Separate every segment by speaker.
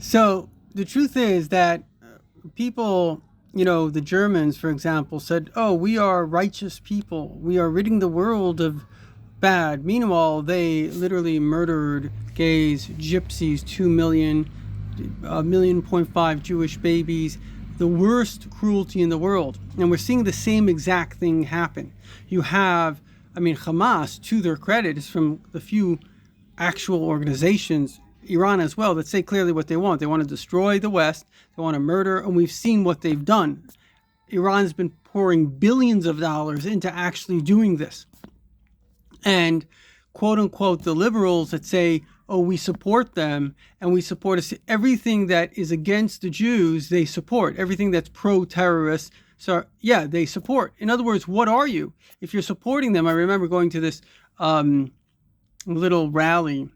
Speaker 1: So the truth is that people, the Germans, for example, said, "Oh, we are righteous people. We are ridding the world of bad." Meanwhile, they literally murdered gays, gypsies, 2 million, a million point five Jewish babies, the worst cruelty in the world. And we're seeing the same exact thing happen. You have, Hamas, to their credit, is from the few actual organizations, Iran as well, that say clearly what they want. They want to destroy the West, they want to murder, and we've seen what they've done. Iran's been pouring billions of dollars into actually doing this. And quote unquote, the liberals that say, oh, we support them and we support everything that is against the Jews, they support. Everything that's pro-terrorist, so yeah, they support. In other words, what are you? If you're supporting them, I remember going to this little rally,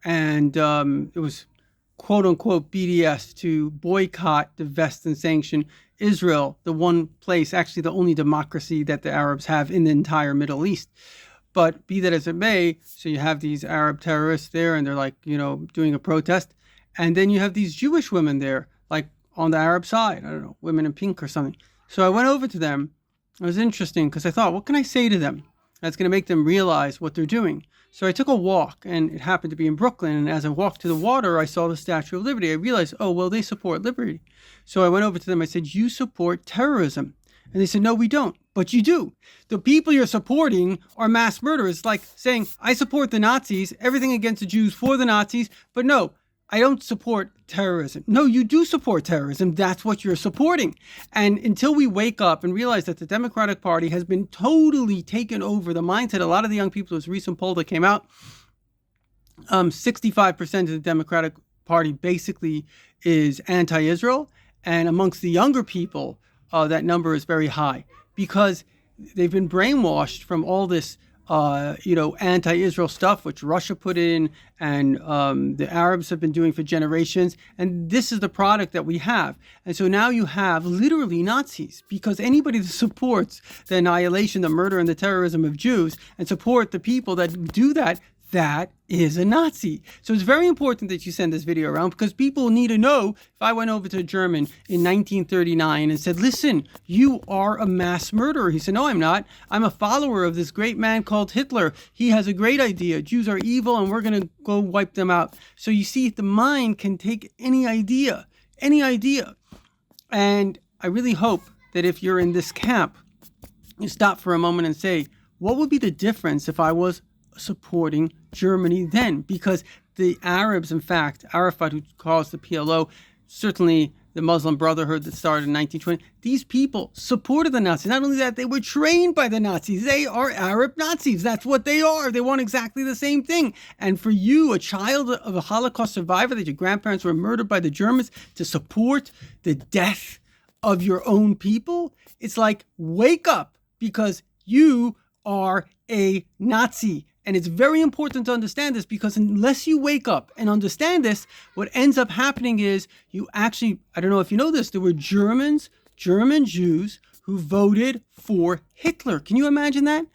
Speaker 1: and it was quote unquote BDS, to boycott, divest, and sanction Israel, the one place, actually the only democracy that the Arabs have in the entire Middle East. But be that as it may, so you have these Arab terrorists there, and they're like, doing a protest. And then you have these Jewish women there, like on the Arab side, I don't know, women in pink or something. So I went over to them. It was interesting because I thought, what can I say to them that's going to make them realize what they're doing? So I took a walk, and it happened to be in Brooklyn. And as I walked to the water, I saw the Statue of Liberty. I realized, oh, well, they support liberty. So I went over to them. I said, you support terrorism. And they said, no, we don't. But you do. The people you're supporting are mass murderers. It's like saying, I support the Nazis, everything against the Jews for the Nazis. But no, I don't support terrorism. No, you do support terrorism. That's what you're supporting. And until we wake up and realize that the Democratic Party has been totally taken over the mindset, a lot of the young people, this recent poll that came out, 65% of the Democratic Party basically is anti-Israel. And amongst the younger people, that number is very high because they've been brainwashed from all this, anti-Israel stuff, which Russia put in and the Arabs have been doing for generations. And this is the product that we have. And so now you have literally Nazis, because anybody that supports the annihilation, the murder, and the terrorism of Jews and support the people that do that, that is a Nazi. So it's very important that you send this video around, because people need to know. If I went over to a German in 1939 and said, listen, you are a mass murderer. He said, no, I'm not. I'm a follower of this great man called Hitler. He has a great idea. Jews are evil and we're going to go wipe them out. So you see, the mind can take any idea. And I really hope that if you're in this camp, you stop for a moment and say, what would be the difference if I was supporting Germany then? Because the Arabs, in fact, Arafat, who caused the PLO, certainly the Muslim Brotherhood that started in 1920, these people supported the Nazis. Not only that, they were trained by the Nazis. They are Arab Nazis. That's what they are. They want exactly the same thing. And for you, a child of a Holocaust survivor, that your grandparents were murdered by the Germans, to support the death of your own people, it's like, wake up, because you are a Nazi. And it's very important to understand this, because unless you wake up and understand this, what ends up happening is you actually, I don't know if you know this, there were German Jews who voted for Hitler. Can you imagine that?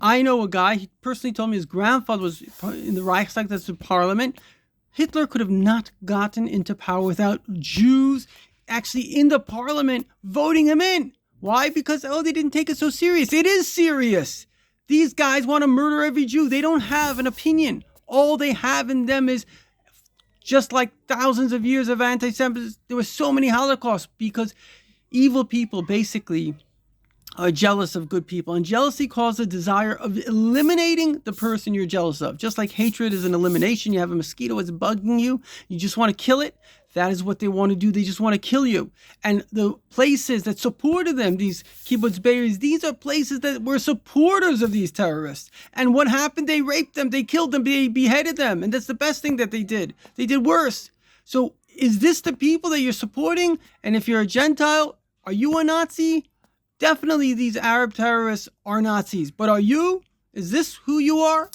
Speaker 1: I know a guy, he personally told me his grandfather was in the Reichstag, that's the parliament. Hitler could have not gotten into power without Jews actually in the parliament voting him in. Why? Because, they didn't take it so serious. It is serious. These guys want to murder every Jew. They don't have an opinion. All they have in them is, just like thousands of years of anti-Semitism, there were so many Holocausts, because evil people basically are jealous of good people. And jealousy causes a desire of eliminating the person you're jealous of. Just like hatred is an elimination. You have a mosquito that's bugging you. You just want to kill it. That is what they want to do. They just want to kill you. And the places that supported them, these kibbutz beis, these are places that were supporters of these terrorists. And what happened? They raped them. They killed them. They beheaded them. And that's the best thing that they did. They did worse. So is this the people that you're supporting? And if you're a Gentile, are you a Nazi? Definitely these Arab terrorists are Nazis. But are you? Is this who you are?